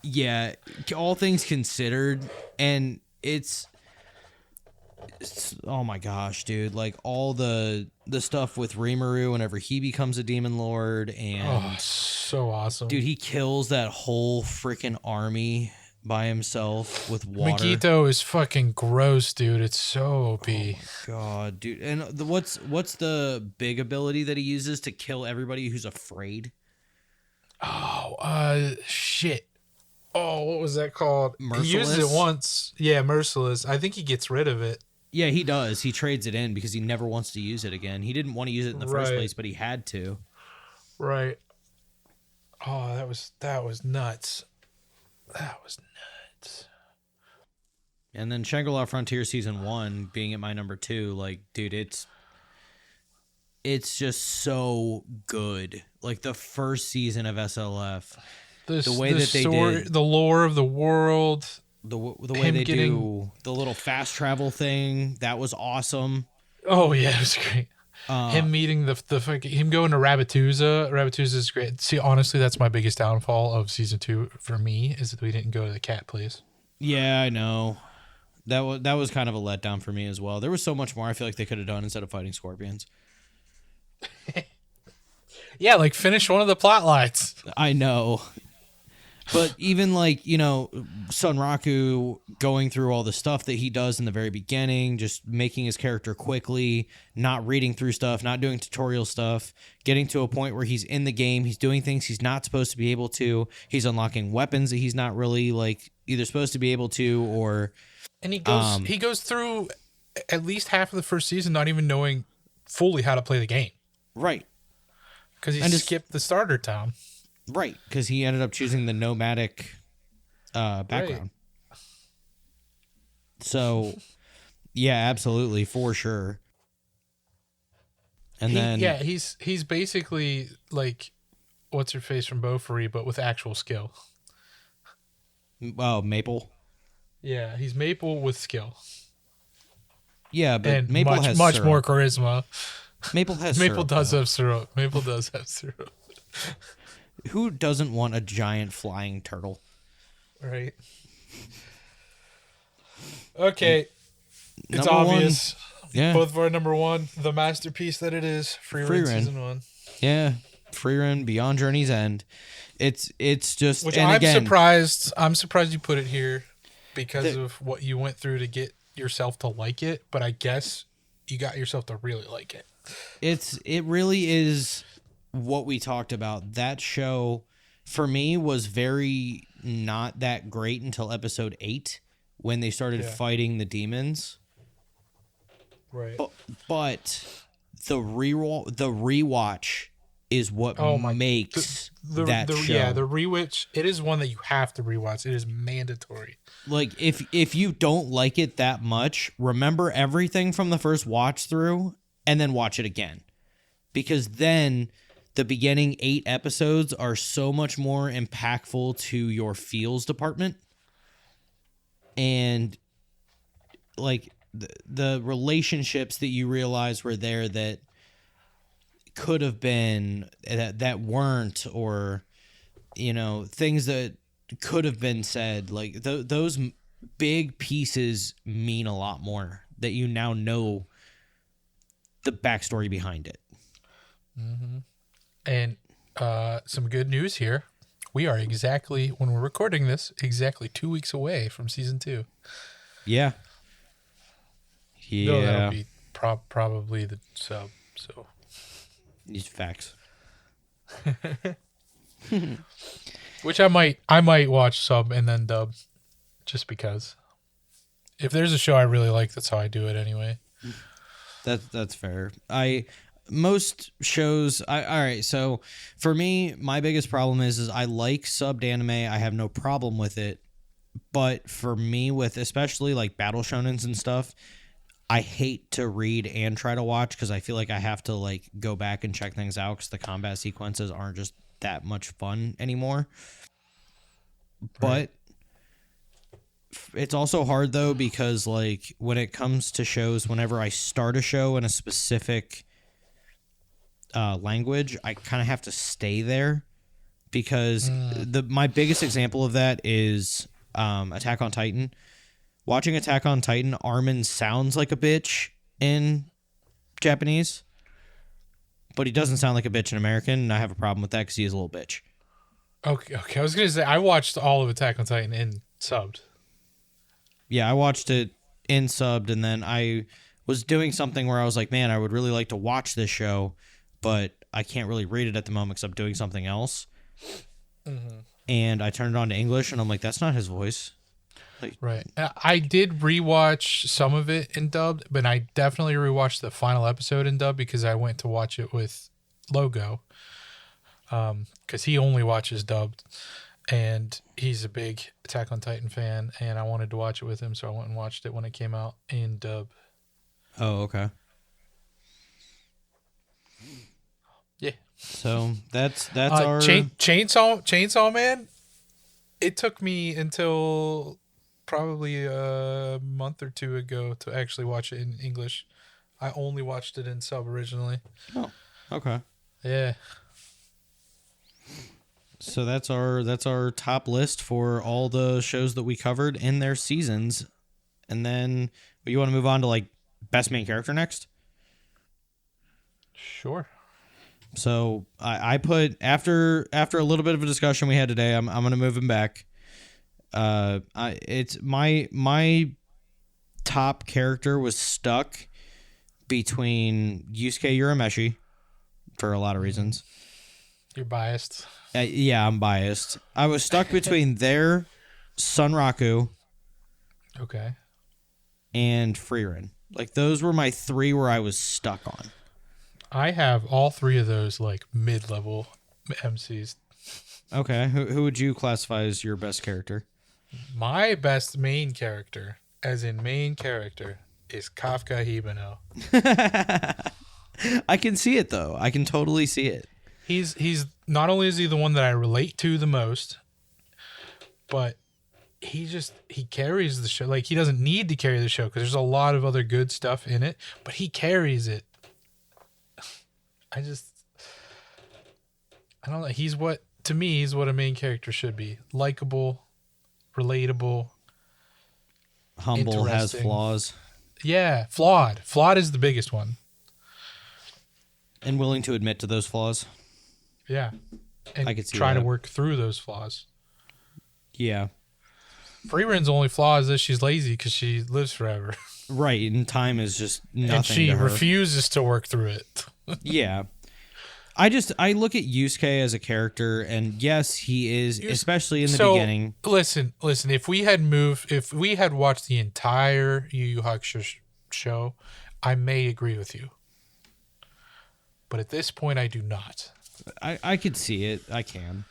Yeah, all things considered, and it's oh my gosh, dude, like all the stuff with Rimuru whenever he becomes a demon lord, and so awesome. Dude, he kills that whole freaking army by himself with water. Megito is fucking gross, dude. It's so OP. Oh my god, dude. And what's the big ability that he uses to kill everybody who's afraid? Oh, shit. Oh, what was that called? Merciless? He used it once. Yeah, Merciless. I think he gets rid of it. Yeah, he does. He trades it in because he never wants to use it again. He didn't want to use it in the first place, but he had to. Right. Oh, that was nuts. That was nuts. And then Shangri-La Frontier Season 1 being at my number 2, like, dude, it's just so good. Like, the first season of SLF, the way that they did the lore of the world, the way they do the little fast travel thing, that was awesome. Oh yeah, it was great. Him meeting him going to Rabbituza. Rabbituza is great. See, honestly, that's my biggest downfall of season 2 for me is that we didn't go to the cat place. Yeah, I know. That was kind of a letdown for me as well. There was so much more I feel like they could have done instead of fighting scorpions. Yeah, like finish one of the plot lines. I know. But even like, you know, Sunraku going through all the stuff that he does in the very beginning, just making his character quickly, not reading through stuff, not doing tutorial stuff, getting to a point where he's in the game, he's doing things he's not supposed to be able to, he's unlocking weapons that he's not really like either supposed to be able to or... And he goes through at least half of the first season not even knowing fully how to play the game. Right. Because he skipped the starter town. Right, because he ended up choosing the nomadic background. Right. So, yeah, absolutely, for sure. And he's basically like what's her face from Beaufry, but with actual skill. Oh, Maple. Yeah, he's Maple with skill. Yeah, but and Maple has much syrup. more charisma. Maple has Maple syrup, does though. have syrup. Maple does have syrup. Who doesn't want a giant flying turtle? Right. Okay. It's Number obvious. One, yeah. Both of our number 1, the masterpiece that it is, Free Run Season 1. Yeah. Free Run, Beyond Journey's End. It's just... Which I'm surprised you put it here because of what you went through to get yourself to like it, but I guess you got yourself to really like it. It really is what we talked about. That show for me was very not that great until episode 8 when they started fighting the demons. Right. But the rewatch is what makes that show. Yeah, the rewatch, it is one that you have to rewatch. It is mandatory. Like if you don't like it that much, remember everything from the first watch through and then watch it again. Because then the beginning 8 episodes are so much more impactful to your feels department. And like the relationships that you realize were there that could have been that weren't, or, you know, things that could have been said, like those big pieces mean a lot more that you now know the backstory behind it. Mm-hmm. And some good news here. We are exactly, when we're recording this, exactly 2 weeks away from season 2. Yeah. Yeah. No, that'll be probably the sub. So these facts. Which I might watch sub and then dub, just because. If there's a show I really like, that's how I do it anyway. That's fair. Most shows, all right, so for me, my biggest problem is I like subbed anime. I have no problem with it. But for me, with especially like battle shonens and stuff, I hate to read and try to watch because I feel like I have to like go back and check things out because the combat sequences aren't just that much fun anymore. Right. But it's also hard though because like when it comes to shows, whenever I start a show in a specific language, I kind of have to stay there because my biggest example of that is Attack on Titan. Watching Attack on Titan, Armin sounds like a bitch in Japanese, but he doesn't sound like a bitch in American, and I have a problem with that because he is a little bitch. Okay. I was gonna say I watched all of Attack on Titan in subbed. Yeah, I watched it in subbed, and then I was doing something where I was like, man, I would really like to watch this show, but I can't really read it at the moment because I'm doing something else. Mm-hmm. and I turned it on to English, and I'm like, that's not his voice. Like, Right. I did rewatch some of it in dubbed, but I definitely rewatched the final episode in dub because I went to watch it with Logo, because he only watches dubbed, and he's a big Attack on Titan fan, and I wanted to watch it with him, so I went and watched it when it came out in dub. oh, okay. Yeah. So that's our Chainsaw Man. It took me until probably a month or two ago to actually watch it in English. I only watched it in sub originally. Oh, okay. Yeah. So that's our top list for all the shows that we covered in their seasons. And then you want to move on to like best main character next? Sure. So I put after a little bit of a discussion we had today, I'm gonna move him back. It's my top character was stuck between Yusuke Urameshi for a lot of reasons. You're biased. Yeah, I'm biased. I was stuck between their Sunraku Okay. and Freerin. Like those were my three where I was stuck on. I have all three of those like mid-level MCs. Okay, who would you classify as your best character? My best main character, as in main character, is Kafka Hibino. I can see it though. I can totally see it. He's not only is he the one that I relate to the most, but he carries the show. Like he doesn't need to carry the show because there's a lot of other good stuff in it, but he carries it. I don't know. He's what a main character should be. Likeable, relatable, Humble, has interesting. flaws, Yeah, flawed. Flawed is the biggest one. and willing to admit to those flaws. Yeah. And I could see try to that. work through those flaws. Yeah, Freeren's only flaw is that she's lazy because she lives forever. right. And time is just nothing And she to her. refuses to work through it. Yeah. I look at Yusuke as a character, and yes, he is, especially in the beginning. Listen. If we had watched the entire Yu Yu Hakusho show, I may agree with you. But at this point, I do not. I could see it. I can.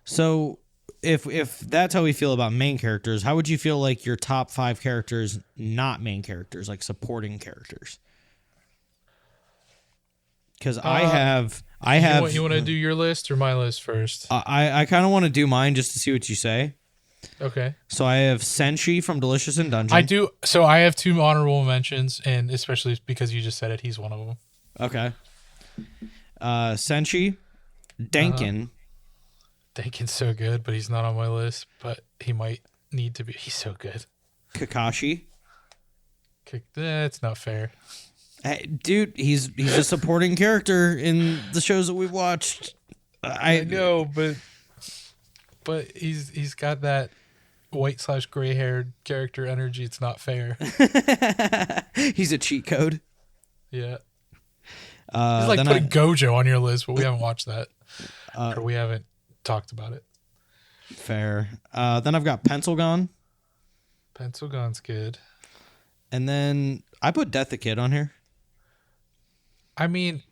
So, if that's how we feel about main characters, how would you feel like your top 5 characters, not main characters, like supporting characters? Because I have. You want to do your list or my list first? I kind of want to do mine just to see what you say. Okay. So I have Senshi from Delicious in Dungeon. I do. So I have 2 honorable mentions, and especially because you just said it, he's one of them. Okay. Senshi, Denkin. Denkin's so good, but he's not on my list. But he might need to be. He's so good. Kakashi. That's not fair. Hey, dude, he's a supporting character in the shows that we've watched. I know, but he's got that white/gray haired character energy. It's not fair. He's a cheat code. Yeah. He's like putting Gojo on your list, but we haven't watched that. Or we haven't talked about it. Fair. Then I've got Pencilgon. Pencilgon's good. And then I put Death the Kid on here. I mean,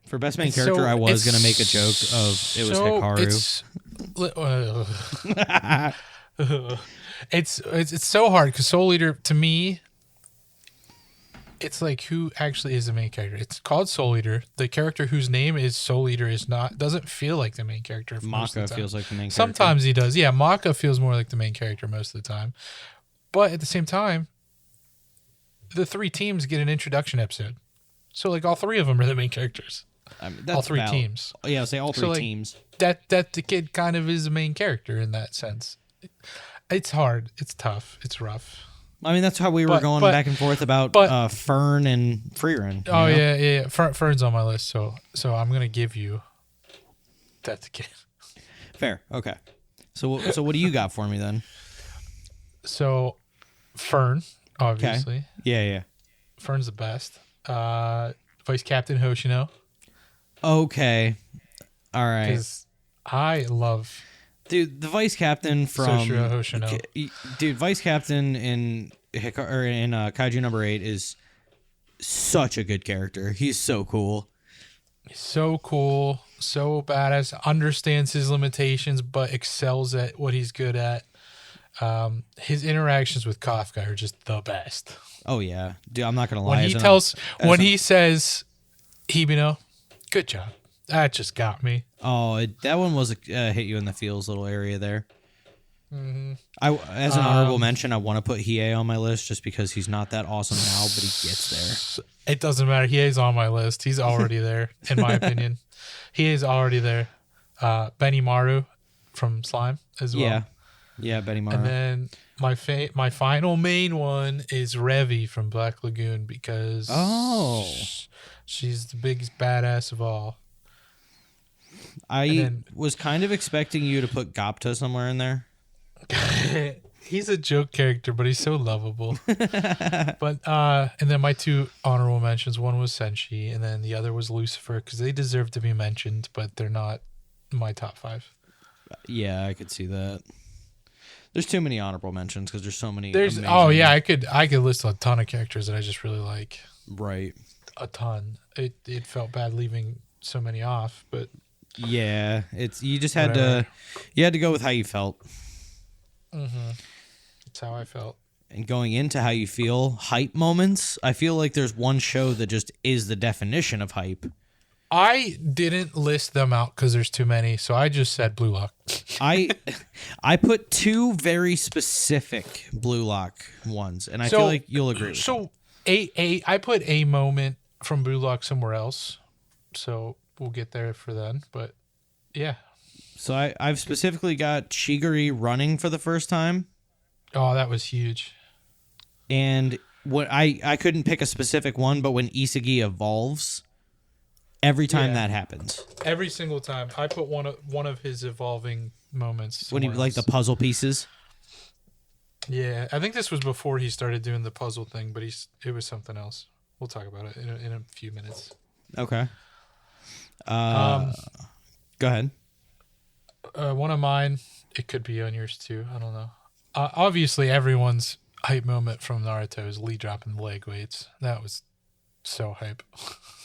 for best main character, I was going to make a joke of it was Hikaru. It's so hard because Soul Eater, to me, it's like who actually is the main character. It's called Soul Eater. The character whose name is Soul Eater doesn't feel like the main character. Maka feels like the main character. Sometimes he does. Yeah, Maka feels more like the main character most of the time. But at the same time, the 3 teams get an introduction episode. So like all 3 of them are the main characters. I mean, all 3 teams. Yeah, I'll say all 3 teams. That the kid kind of is the main character in that sense. It's hard. It's tough. It's rough. I mean, that's how we were going back and forth about Fern and Freerin. Oh, yeah. Fern's on my list, so I'm going to give you that the kid. Fair. Okay. So what do you got for me then? So Fern, obviously. Okay. Yeah. Fern's the best. Vice Captain Hoshino. Okay. All right. Because I love Dude, the vice captain from Soshiro Hoshino. Dude, vice captain in Kaiju number 8 is such a good character. He's so cool. He's so cool, so badass, understands his limitations, but excels at what he's good at. His interactions with Kafka are just the best. Oh yeah, dude, I'm not gonna lie. When he says, "Hibino, good job," that just got me. Oh, that one was hit you in the feels little area there. Mm-hmm. As an honorable mention, I want to put Hiei on my list just because he's not that awesome now, but he gets there. It doesn't matter. He is on my list. He's already there, in my opinion. He is already there. Benimaru from Slime as well. Yeah, Benimaru. And then my final main one is Revi from Black Lagoon because she's the biggest badass of all. I was kind of expecting you to put Gapta somewhere in there. He's a joke character, but he's so lovable. But and then my two honorable mentions, one was Senshi, and then the other was Lucifer, because they deserve to be mentioned, but they're not my top 5. Yeah, I could see that. There's too many honorable mentions because there's so many. I could list a ton of characters that I just really like. Right. A ton. It felt bad leaving so many off, but yeah, you just had to go with how you felt. Mm-hmm. That's how I felt. And going into how you feel, hype moments, I feel like there's one show that just is the definition of hype. I didn't list them out because there's too many, so I just said Blue Lock. I put 2 very specific Blue Lock ones, and I feel like you'll agree with so I put a moment from Blue Lock somewhere else, so we'll get there for then, but yeah. So I've specifically got Shiguri running for the first time. Oh, that was huge. And what I couldn't pick a specific one, but when Isagi evolves, every time that happens. Every single time. I put one of his evolving moments. When he like the puzzle pieces. Yeah, I think this was before he started doing the puzzle thing, but it was something else. We'll talk about it in a few minutes. Okay. Go ahead. One of mine, it could be on yours too. I don't know. Obviously, everyone's hype moment from Naruto is Lee dropping the leg weights. That was so hype.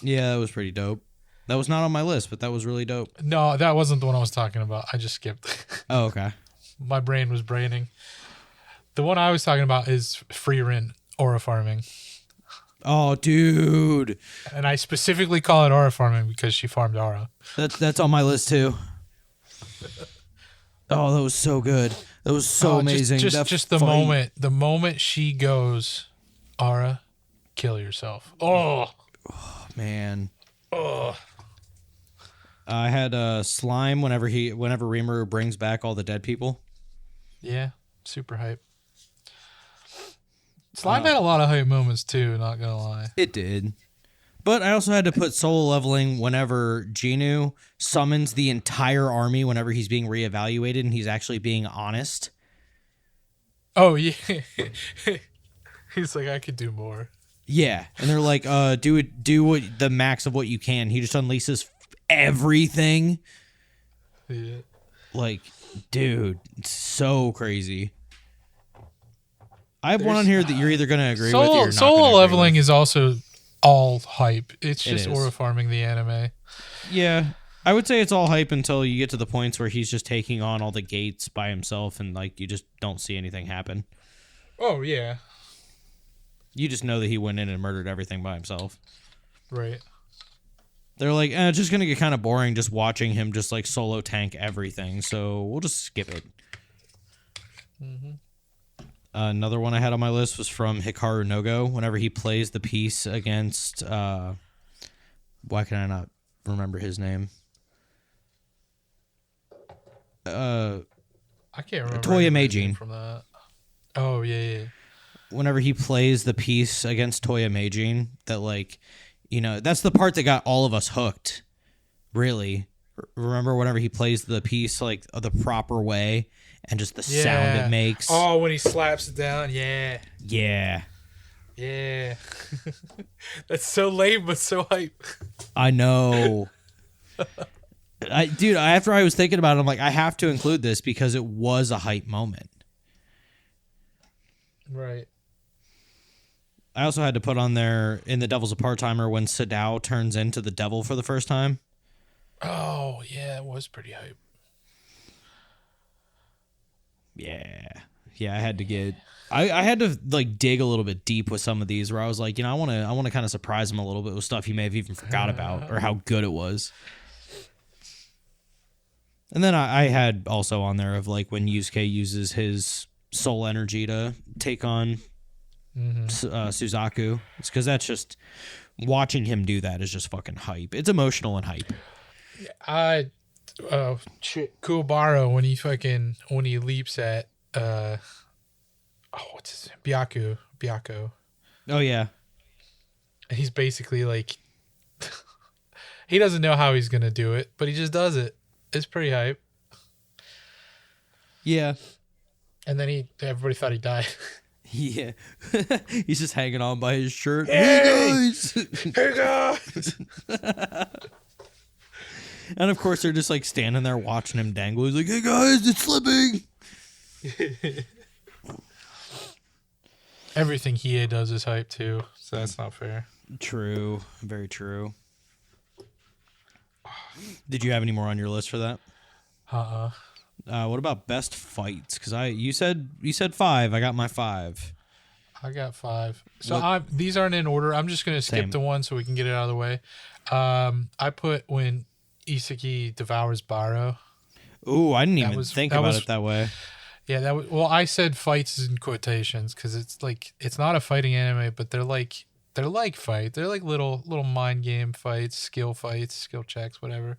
Yeah, that was pretty dope. That was not on my list, but that was really dope. No, that wasn't the one I was talking about. I just skipped. Oh, okay. My brain was braining. The one I was talking about is Freerin aura farming. Oh, dude. And I specifically call it aura farming because she farmed aura. That's on my list too. Oh, that was so good. That was so amazing. Just the fight. The moment she goes, Aura, kill yourself. Oh man. Oh. I had Slime whenever Rimuru brings back all the dead people. Yeah, super hype. Slime had a lot of hype moments too, not gonna lie. It did. But I also had to put soul leveling whenever Genu summons the entire army whenever he's being reevaluated and he's actually being honest. Oh, yeah. He's like, I could do more. Yeah. And they're like, do what the max of what you can. He just unleashes everything. Yeah. Like, dude, it's so crazy. I have one on here that you're either going to agree with or you're not. Soul leveling is also all hype. It's just aura farming the anime. Yeah. I would say it's all hype until you get to the points where he's just taking on all the gates by himself and like you just don't see anything happen. Oh, yeah. You just know that he went in and murdered everything by himself. Right. They're like, it's just going to get kind of boring just watching him just like solo tank everything. So we'll just skip it. Mm-hmm. Another one I had on my list was from Hikaru Nogo. Whenever he plays the piece against, why can I not remember his name? I can't remember. Toya Meijin. From that. Oh yeah. Whenever he plays the piece against Toya Meijin, that like, that's the part that got all of us hooked. Really, remember whenever he plays the piece like the proper way. And just the sound it makes. Oh, when he slaps it down, yeah. Yeah. Yeah. That's so lame, but so hype. I know. Dude, after I was thinking about it, I'm like, I have to include this because it was a hype moment. Right. I also had to put on there in The Devil's a Part-Timer when Sadao turns into the devil for the first time. Oh, yeah, it was pretty hype. Yeah. Yeah, I had to get... I had to like dig a little bit deep with some of these where I was like, I want to kind of surprise him a little bit with stuff he may have even forgot about or how good it was. And then I had also on there of like when Yusuke uses his soul energy to take on Suzaku. It's because that's just watching him do that is just fucking hype. It's emotional and hype. Kuwabara when he leaps at what's his name? Byakko. Oh yeah. He's basically like he doesn't know how he's gonna do it, but he just does it. It's pretty hype. Yeah. And then everybody thought he died. Yeah. He's just hanging on by his shirt. Hey guys! Hey guys! And of course they're just like standing there watching him dangle. He's like, hey guys, it's slipping. Everything Hiei does is hype too, so that's not fair. True. Very true. Did you have any more on your list for that? What about best fights? Because you said 5. I got my 5. I got 5. So these aren't in order. I'm just gonna skip the one so we can get it out of the way. I put when Isaki devours Baro. Ooh, I didn't even think about it that way. Yeah, that was, well, I said fights in quotations because it's like it's not a fighting anime, but they're like fight. They're like little mind game fights, skill checks, whatever.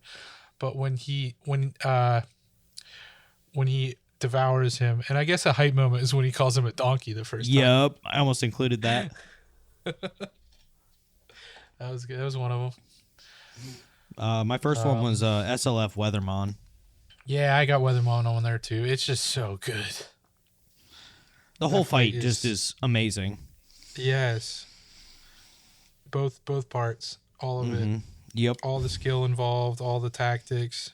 But when he devours him, and I guess a hype moment is when he calls him a donkey the first time. Yep, I almost included that. That was good. That was one of them. My first one was SLF Weathermon. Yeah, I got Weathermon on there too. It's just so good. The whole fight just is amazing. Yes. Both parts, all of it. Yep. All the skill involved, all the tactics.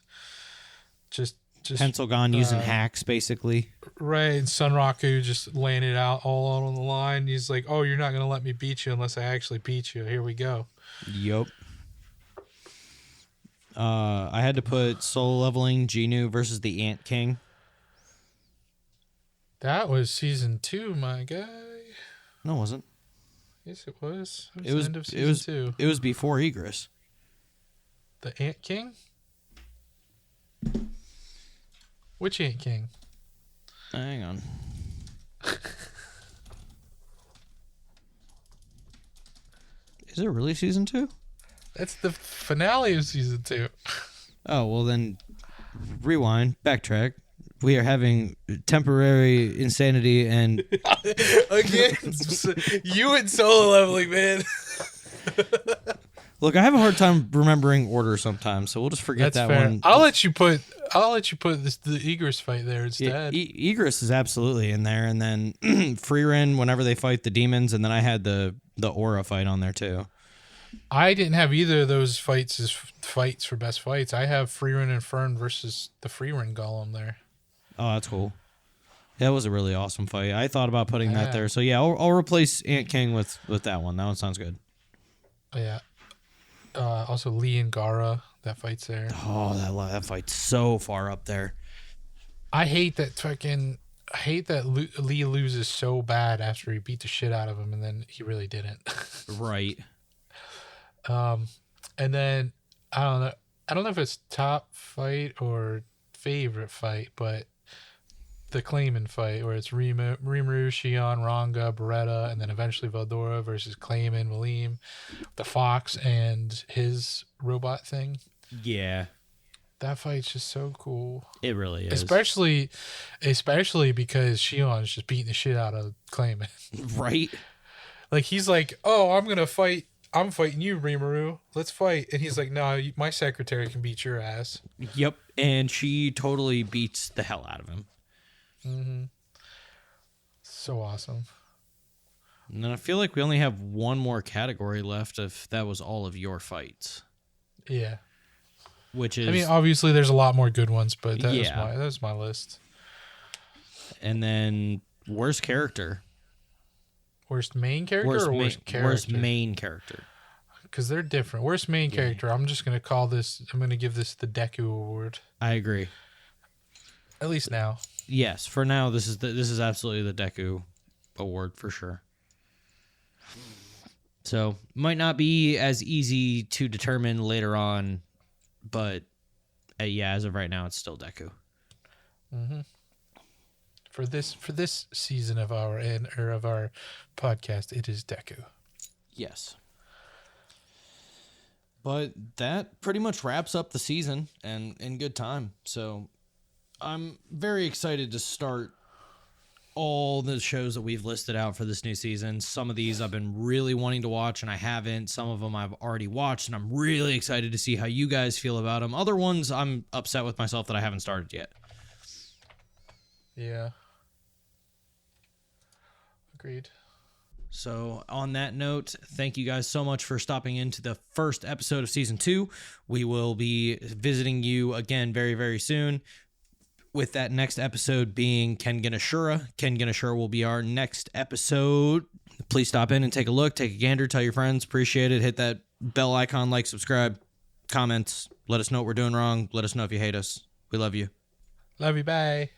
Just Pencilgon using hacks basically. Right, and Sunraku just laying it out all out on the line. He's like, "Oh, you're not gonna let me beat you unless I actually beat you. Here we go." Yep. I had to put solo leveling Genu versus the Ant King. That was season 2, my guy. No, it wasn't. Yes, it was. It was the end of season 2. It was before Egress. The Ant King? Which Ant King? Hang on. Is it really season 2? That's the finale of season 2. Oh, well then rewind, backtrack. We are having temporary insanity and again, you and solo leveling, man. Look, I have a hard time remembering order sometimes, so we'll just forget That's that fair. one. I'll let you put the Egress fight there instead. Yeah, Egress is absolutely in there, and then Freerin whenever they fight the demons, and then I had the Aura fight on there too. I didn't have either of those fights as fights for best fights. I have Freerin and Fern versus the Freerin Golem there. Oh, that's cool. That was a really awesome fight. I thought about putting that there. So yeah, I'll replace Ant King with that one. That one sounds good. Yeah. Also Lee and Gara, that fight's there. Oh, that fight's so far up there. I hate that Lee loses so bad after he beat the shit out of him, and then he really didn't. Right. And then I don't know if it's top fight or favorite fight, but the Clayman fight where it's Rimuru, Shion, Ranga, Beretta, and then eventually Veldora versus Clayman, Malim, the Fox, and his robot thing. Yeah. That fight's just so cool. It really is. Especially because Shion's just beating the shit out of Clayman. Right. Like he's like, "Oh, I'm fighting you, Rimuru. Let's fight." And he's like, "No, my secretary can beat your ass." Yep. And she totally beats the hell out of him. Mm-hmm. So awesome. And then I feel like we only have one more category left if that was all of your fights. Yeah. which is I mean, obviously there's a lot more good ones, but that Yeah. was my list. and then worst character. Worst main character or worst character? Worst main character. Because they're different. Worst main character. I'm just gonna give this the Deku Award. I agree. At least now. Yes, for now this is absolutely the Deku Award for sure. So might not be as easy to determine later on, but yeah, as of right now, it's still Deku. Mm-hmm. For this season of our podcast, it is Deku. Yes. But that pretty much wraps up the season and in good time. So I'm very excited to start all the shows that we've listed out for this new season. Some of these I've been really wanting to watch and I haven't. Some of them I've already watched and I'm really excited to see how you guys feel about them. Other ones I'm upset with myself that I haven't started yet. Yeah. Agreed. So on that note, thank you guys so much for stopping into the first episode of season 2. We will be visiting you again very, very soon, with that next episode being Ken Ganashura. Ken Ganashura will be our next episode. Please stop in and take a look, take a gander, tell your friends. Appreciate it. Hit that bell icon, like, subscribe, comments. Let us know what we're doing wrong. Let us know if you hate us. We love you. Love you. Bye.